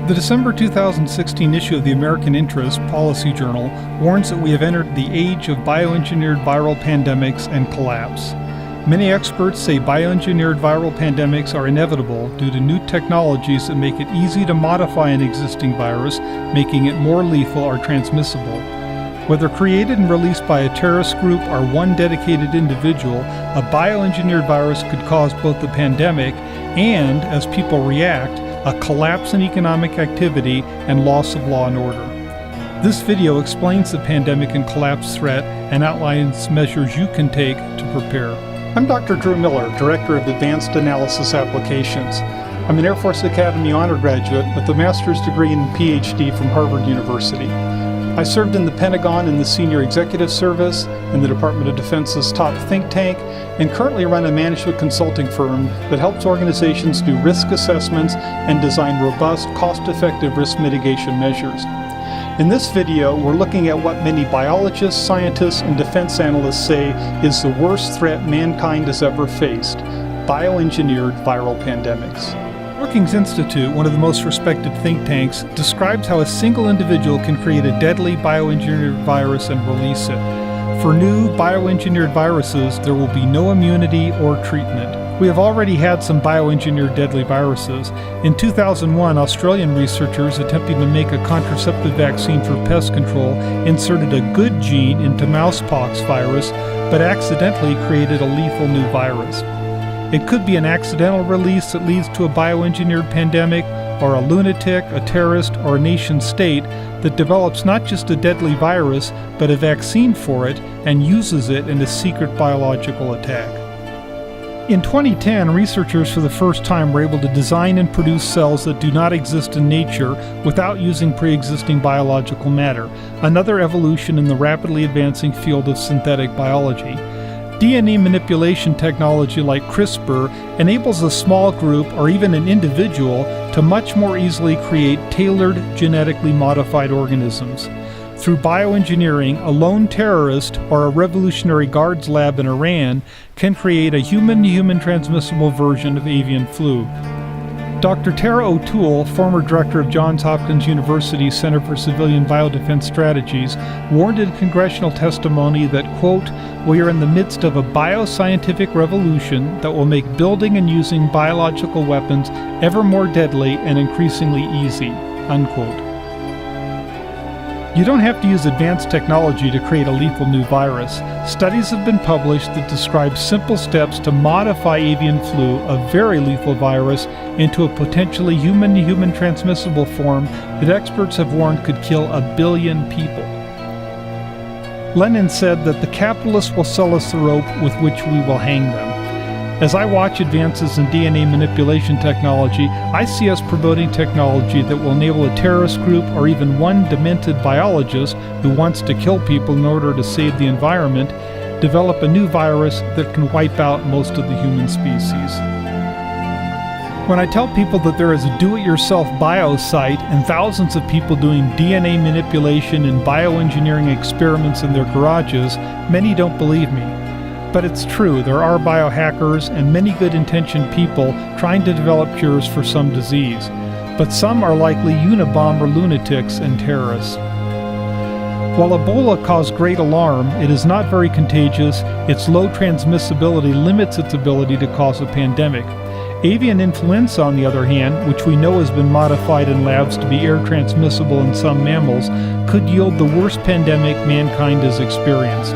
The December 2016 issue of the American Interest Policy Journal warns that we have entered the age of bioengineered viral pandemics and collapse. Many experts say bioengineered viral pandemics are inevitable due to new technologies that make it easy to modify an existing virus, making it more lethal or transmissible. Whether created and released by a terrorist group or one dedicated individual, a bioengineered virus could cause both the pandemic and, as people react, a collapse in economic activity and loss of law and order. This video explains the pandemic and collapse threat and outlines measures you can take to prepare. I'm Dr. Drew Miller, Director of Advanced Analysis Applications. I'm an Air Force Academy honor graduate with a master's degree and PhD from Harvard University. I served in the Pentagon in the Senior Executive Service, in the Department of Defense's top think tank, and currently run a management consulting firm that helps organizations do risk assessments and design robust, cost-effective risk mitigation measures. In this video, we're looking at what many biologists, scientists, and defense analysts say is the worst threat mankind has ever faced: bioengineered viral pandemics. Brookings Institute, one of the most respected think tanks, describes how a single individual can create a deadly bioengineered virus and release it. For new bioengineered viruses, there will be no immunity or treatment. We have already had some bioengineered deadly viruses. In 2001, Australian researchers attempting to make a contraceptive vaccine for pest control inserted a good gene into mousepox virus, but accidentally created a lethal new virus. It could be an accidental release that leads to a bioengineered pandemic, or a lunatic, a terrorist, or a nation state that develops not just a deadly virus, but a vaccine for it and uses it in a secret biological attack. In 2010, researchers for the first time were able to design and produce cells that do not exist in nature without using pre-existing biological matter, another evolution in the rapidly advancing field of synthetic biology. DNA manipulation technology like CRISPR enables a small group or even an individual to much more easily create tailored, genetically modified organisms. Through bioengineering, a lone terrorist or a Revolutionary Guards lab in Iran can create a human-to-human transmissible version of avian flu. Dr. Tara O'Toole, former director of Johns Hopkins University Center for Civilian Biodefense Strategies, warned in congressional testimony that, quote, "We are in the midst of a bioscientific revolution that will make building and using biological weapons ever more deadly and increasingly easy," unquote. You don't have to use advanced technology to create a lethal new virus. Studies have been published that describe simple steps to modify avian flu, a very lethal virus, into a potentially human-to-human transmissible form that experts have warned could kill 1 billion people. Lenin said that the capitalists will sell us the rope with which we will hang them. As I watch advances in DNA manipulation technology, I see us promoting technology that will enable a terrorist group or even one demented biologist who wants to kill people in order to save the environment, develop a new virus that can wipe out most of the human species. When I tell people that there is a do-it-yourself biosite and thousands of people doing DNA manipulation and bioengineering experiments in their garages, many don't believe me. But it's true, there are biohackers and many good-intentioned people trying to develop cures for some disease. But some are likely Unabomber lunatics and terrorists. While Ebola caused great alarm, it is not very contagious. Its low transmissibility limits its ability to cause a pandemic. Avian influenza, on the other hand, which we know has been modified in labs to be air transmissible in some mammals, could yield the worst pandemic mankind has experienced.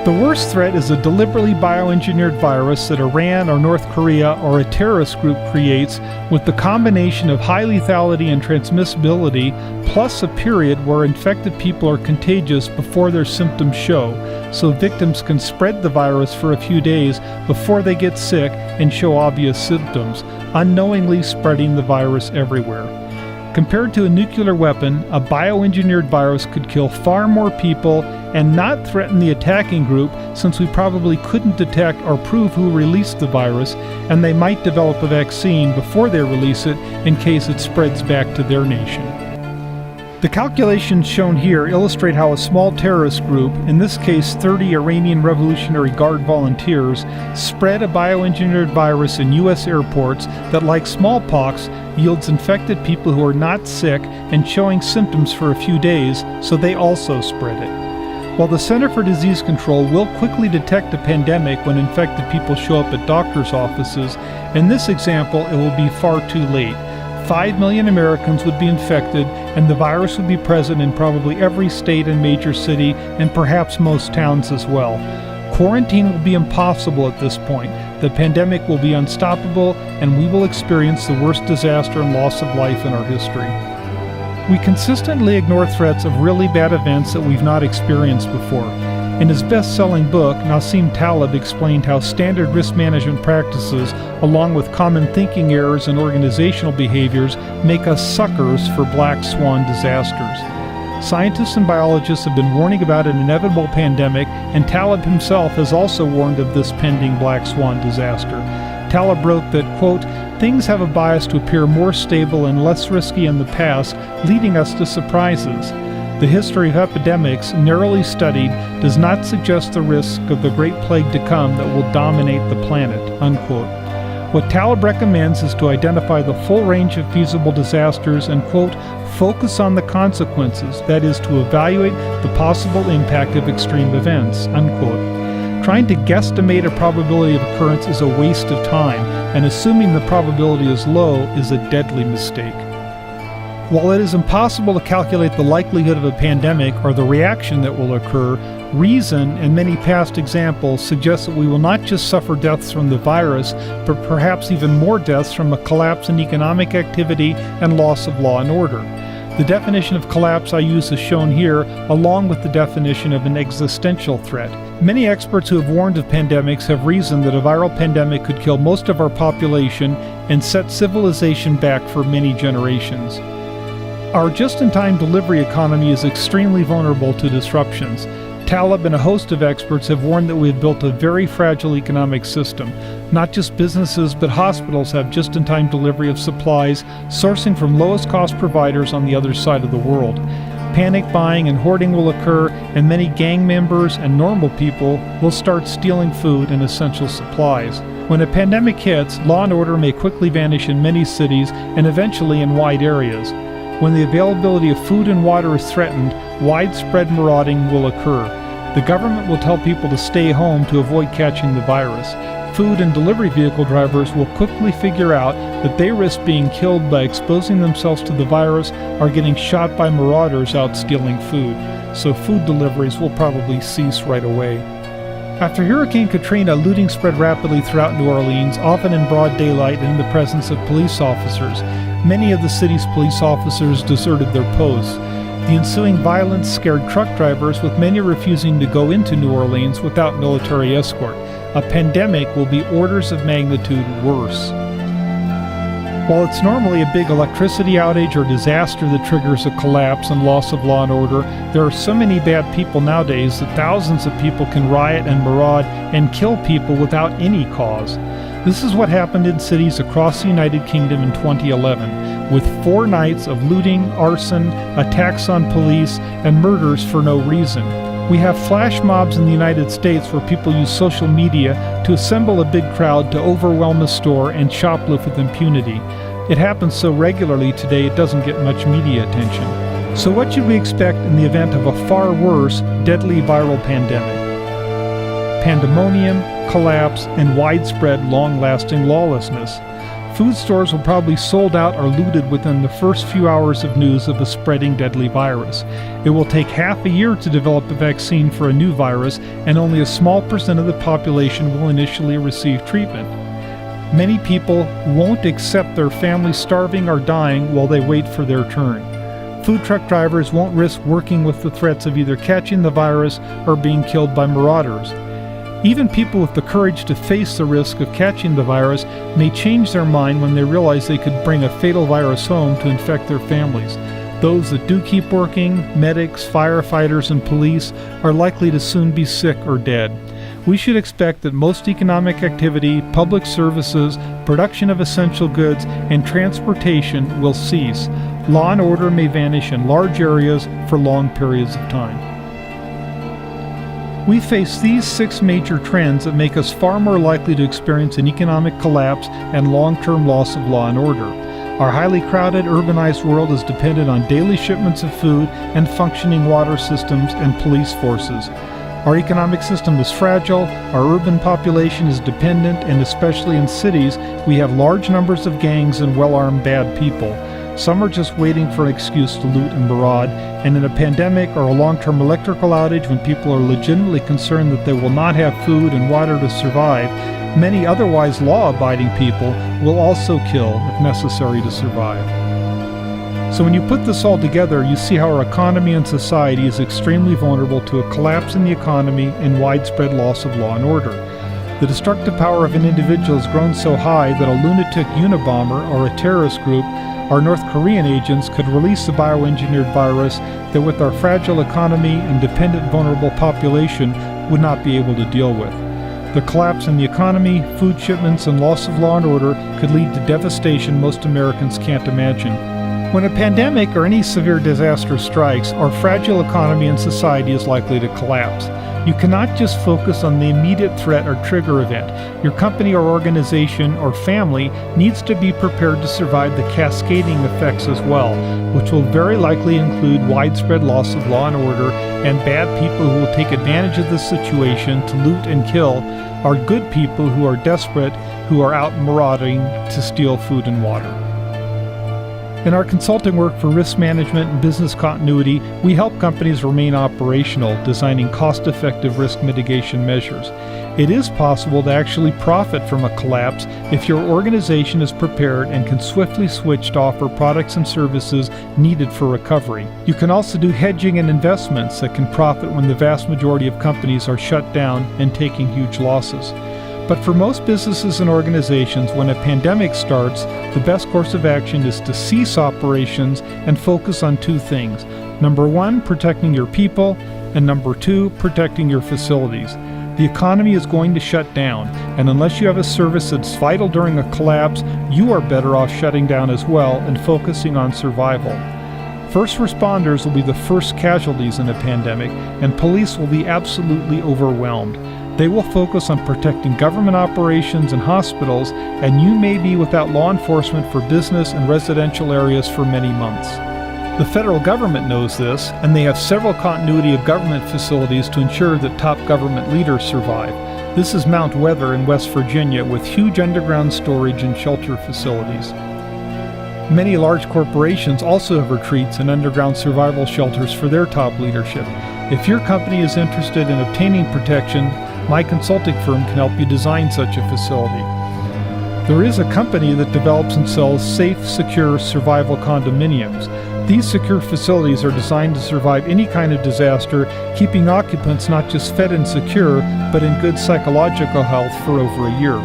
The worst threat is a deliberately bioengineered virus that Iran or North Korea or a terrorist group creates with the combination of high lethality and transmissibility plus a period where infected people are contagious before their symptoms show, so victims can spread the virus for a few days before they get sick and show obvious symptoms, unknowingly spreading the virus everywhere. Compared to a nuclear weapon, a bioengineered virus could kill far more people and not threaten the attacking group, since we probably couldn't detect or prove who released the virus, and they might develop a vaccine before they release it in case it spreads back to their nation. The calculations shown here illustrate how a small terrorist group, in this case 30 Iranian Revolutionary Guard volunteers, spread a bioengineered virus in U.S. airports that, like smallpox, yields infected people who are not sick and showing symptoms for a few days, so they also spread it. While the Center for Disease Control will quickly detect a pandemic when infected people show up at doctors' offices, in this example it will be far too late. 5 million Americans would be infected, and the virus would be present in probably every state and major city, and perhaps most towns as well. Quarantine will be impossible at this point. The pandemic will be unstoppable, and we will experience the worst disaster and loss of life in our history. We consistently ignore threats of really bad events that we've not experienced before. In his best-selling book, Nassim Taleb explained how standard risk management practices, along with common thinking errors and organizational behaviors, make us suckers for black swan disasters. Scientists and biologists have been warning about an inevitable pandemic, and Taleb himself has also warned of this pending black swan disaster. Taleb wrote that, quote, "Things have a bias to appear more stable and less risky in the past, leading us to surprises. The history of epidemics, narrowly studied, does not suggest the risk of the great plague to come that will dominate the planet," unquote. What Taleb recommends is to identify the full range of feasible disasters and, quote, "focus on the consequences, that is, to evaluate the possible impact of extreme events," unquote. Trying to guesstimate a probability of occurrence is a waste of time, and assuming the probability is low is a deadly mistake. While it is impossible to calculate the likelihood of a pandemic or the reaction that will occur, reason and many past examples suggest that we will not just suffer deaths from the virus, but perhaps even more deaths from a collapse in economic activity and loss of law and order. The definition of collapse I use is shown here, along with the definition of an existential threat. Many experts who have warned of pandemics have reasoned that a viral pandemic could kill most of our population and set civilization back for many generations. Our just-in-time delivery economy is extremely vulnerable to disruptions. Taleb and a host of experts have warned that we have built a very fragile economic system. Not just businesses, but hospitals have just-in-time delivery of supplies, sourcing from lowest-cost providers on the other side of the world. Panic buying and hoarding will occur, and many gang members and normal people will start stealing food and essential supplies. When a pandemic hits, law and order may quickly vanish in many cities and eventually in wide areas. When the availability of food and water is threatened, widespread marauding will occur. The government will tell people to stay home to avoid catching the virus. Food and delivery vehicle drivers will quickly figure out that they risk being killed by exposing themselves to the virus or getting shot by marauders out stealing food. So food deliveries will probably cease right away. After Hurricane Katrina, looting spread rapidly throughout New Orleans, often in broad daylight and in the presence of police officers. Many of the city's police officers deserted their posts. The ensuing violence scared truck drivers, with many refusing to go into New Orleans without military escort. A pandemic will be orders of magnitude worse. While it's normally a big electricity outage or disaster that triggers a collapse and loss of law and order, there are so many bad people nowadays that thousands of people can riot and maraud and kill people without any cause. This is what happened in cities across the United Kingdom in 2011, with 4 nights of looting, arson, attacks on police, and murders for no reason. We have flash mobs in the United States where people use social media to assemble a big crowd to overwhelm a store and shoplift with impunity. It happens so regularly today it doesn't get much media attention. So what should we expect in the event of a far worse, deadly viral pandemic? Pandemonium, collapse, and widespread, long-lasting lawlessness. Food stores will probably sold out or looted within the first few hours of news of a spreading deadly virus. It will take half a year to develop a vaccine for a new virus, and only a small percent of the population will initially receive treatment. Many people won't accept their family starving or dying while they wait for their turn. Food truck drivers won't risk working with the threats of either catching the virus or being killed by marauders. Even people with the courage to face the risk of catching the virus may change their mind when they realize they could bring a fatal virus home to infect their families. Those that do keep working, medics, firefighters, and police, are likely to soon be sick or dead. we should expect that most economic activity, public services, production of essential goods, and transportation will cease. Law and order may vanish in large areas for long periods of time. We face these 6 major trends that make us far more likely to experience an economic collapse and long-term loss of law and order. Our highly crowded, urbanized world is dependent on daily shipments of food and functioning water systems and police forces. Our economic system is fragile, our urban population is dependent, and especially in cities, we have large numbers of gangs and well-armed bad people. Some are just waiting for an excuse to loot and maraud, and in a pandemic or a long-term electrical outage when people are legitimately concerned that they will not have food and water to survive, many otherwise law-abiding people will also kill if necessary to survive. So when you put this all together, you see how our economy and society is extremely vulnerable to a collapse in the economy and widespread loss of law and order. The destructive power of an individual has grown so high that a lunatic Unabomber or a terrorist group, our North Korean agents, could release a bioengineered virus that with our fragile economy and dependent vulnerable population would not be able to deal with. The collapse in the economy, food shipments, and loss of law and order could lead to devastation most Americans can't imagine. When a pandemic or any severe disaster strikes, our fragile economy and society is likely to collapse. You cannot just focus on the immediate threat or trigger event. Your company or organization or family needs to be prepared to survive the cascading effects as well, which will very likely include widespread loss of law and order and bad people who will take advantage of this situation to loot and kill our good people who are desperate, who are out marauding to steal food and water. In our consulting work for risk management and business continuity, we help companies remain operational, designing cost-effective risk mitigation measures. It is possible to actually profit from a collapse if your organization is prepared and can swiftly switch to offer products and services needed for recovery. You can also do hedging and investments that can profit when the vast majority of companies are shut down and taking huge losses. But for most businesses and organizations, when a pandemic starts, the best course of action is to cease operations and focus on 2 things. Number 1, protecting your people, and number 2, protecting your facilities. The economy is going to shut down, and unless you have a service that's vital during a collapse, you are better off shutting down as well and focusing on survival. First responders will be the first casualties in a pandemic, and police will be absolutely overwhelmed. They will focus on protecting government operations and hospitals, and you may be without law enforcement for business and residential areas for many months. The federal government knows this, and they have several continuity of government facilities to ensure that top government leaders survive. This is Mount Weather in West Virginia with huge underground storage and shelter facilities. Many large corporations also have retreats and underground survival shelters for their top leadership. If your company is interested in obtaining protection, my consulting firm can help you design such a facility. There is a company that develops and sells safe, secure survival condominiums. These secure facilities are designed to survive any kind of disaster, keeping occupants not just fed and secure, but in good psychological health for over a year.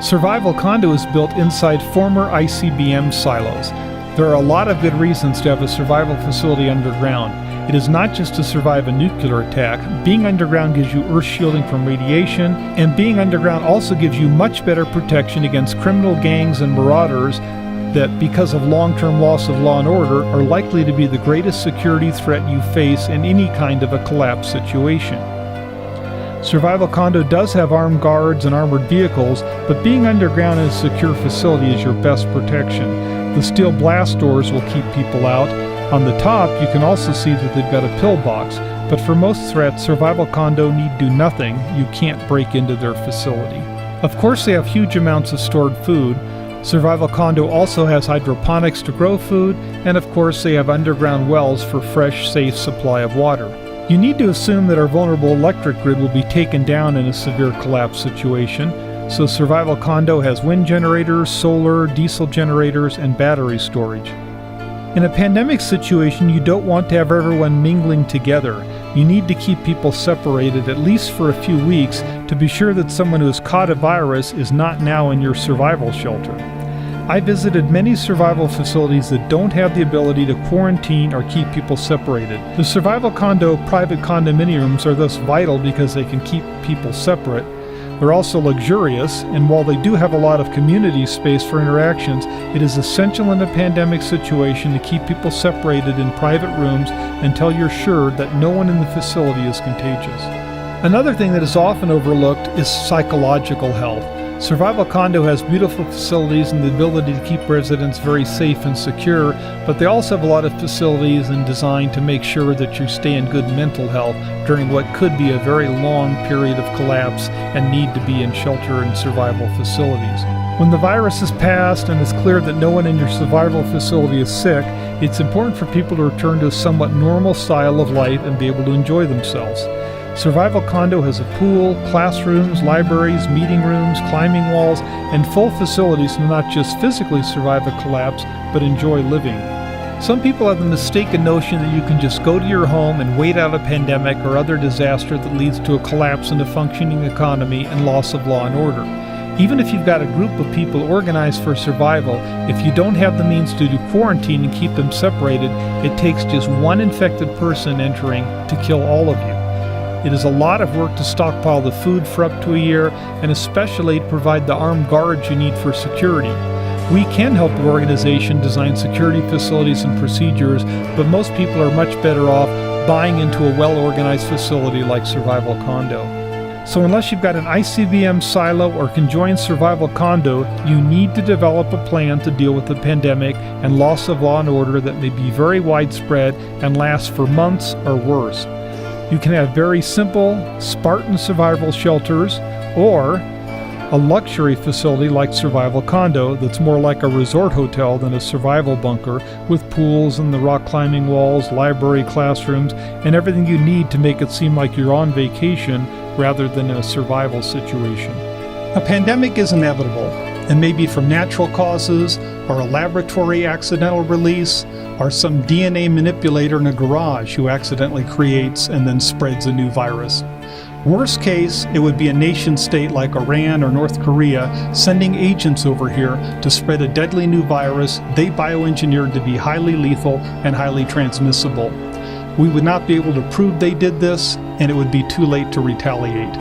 Survival Condo is built inside former ICBM silos. There are a lot of good reasons to have a survival facility underground. It is not just to survive a nuclear attack. Being underground gives you earth shielding from radiation, and being underground also gives you much better protection against criminal gangs and marauders that, because of long-term loss of law and order, are likely to be the greatest security threat you face in any kind of a collapse situation. Survival Condo does have armed guards and armored vehicles, but being underground in a secure facility is your best protection. The steel blast doors will keep people out. On the top, you can also see that they've got a pillbox, but for most threats, Survival Condo need do nothing. You can't break into their facility. Of course, they have huge amounts of stored food. Survival Condo also has hydroponics to grow food, and of course, they have underground wells for fresh, safe supply of water. You need to assume that our vulnerable electric grid will be taken down in a severe collapse situation, so Survival Condo has wind generators, solar, diesel generators, and battery storage. In a pandemic situation, you don't want to have everyone mingling together. You need to keep people separated at least for a few weeks to be sure that someone who has caught a virus is not now in your survival shelter. I visited many survival facilities that don't have the ability to quarantine or keep people separated. The survival condo private condominiums are thus vital because they can keep people separate. They're also luxurious, and while they do have a lot of community space for interactions, it is essential in a pandemic situation to keep people separated in private rooms until you're sure that no one in the facility is contagious. Another thing that is often overlooked is psychological health. Survival Condo has beautiful facilities and the ability to keep residents very safe and secure, but they also have a lot of facilities and design to make sure that you stay in good mental health during what could be a very long period of collapse and need to be in shelter and survival facilities. When the virus has passed and it's clear that no one in your survival facility is sick, it's important for people to return to a somewhat normal style of life and be able to enjoy themselves. Survival Condo has a pool, classrooms, libraries, meeting rooms, climbing walls, and full facilities to not just physically survive a collapse, but enjoy living. Some people have the mistaken notion that you can just go to your home and wait out a pandemic or other disaster that leads to a collapse in a functioning economy and loss of law and order. Even if you've got a group of people organized for survival, if you don't have the means to do quarantine and keep them separated, it takes just one infected person entering to kill all of you. It is a lot of work to stockpile the food for up to a year, and especially to provide the armed guards you need for security. We can help the organization design security facilities and procedures, but most people are much better off buying into a well-organized facility like Survival Condo. So unless you've got an ICBM silo or can join Survival Condo, you need to develop a plan to deal with the pandemic and loss of law and order that may be very widespread and last for months or worse. You can have very simple, Spartan survival shelters, or a luxury facility like Survival Condo that's more like a resort hotel than a survival bunker, with pools and the rock climbing walls, library, classrooms, and everything you need to make it seem like you're on vacation rather than in a survival situation. A pandemic is inevitable, and may be from natural causes, or a laboratory accidental release, or some DNA manipulator in a garage who accidentally creates and then spreads a new virus. Worst case, it would be a nation-state like Iran or North Korea sending agents over here to spread a deadly new virus they bioengineered to be highly lethal and highly transmissible. We would not be able to prove they did this, and it would be too late to retaliate.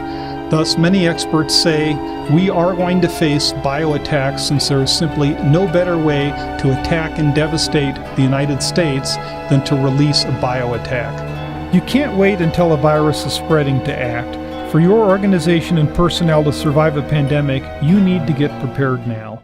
Thus, many experts say we are going to face bioattacks since there is simply no better way to attack and devastate the United States than to release a bioattack. You can't wait until a virus is spreading to act. For your organization and personnel to survive a pandemic, you need to get prepared now.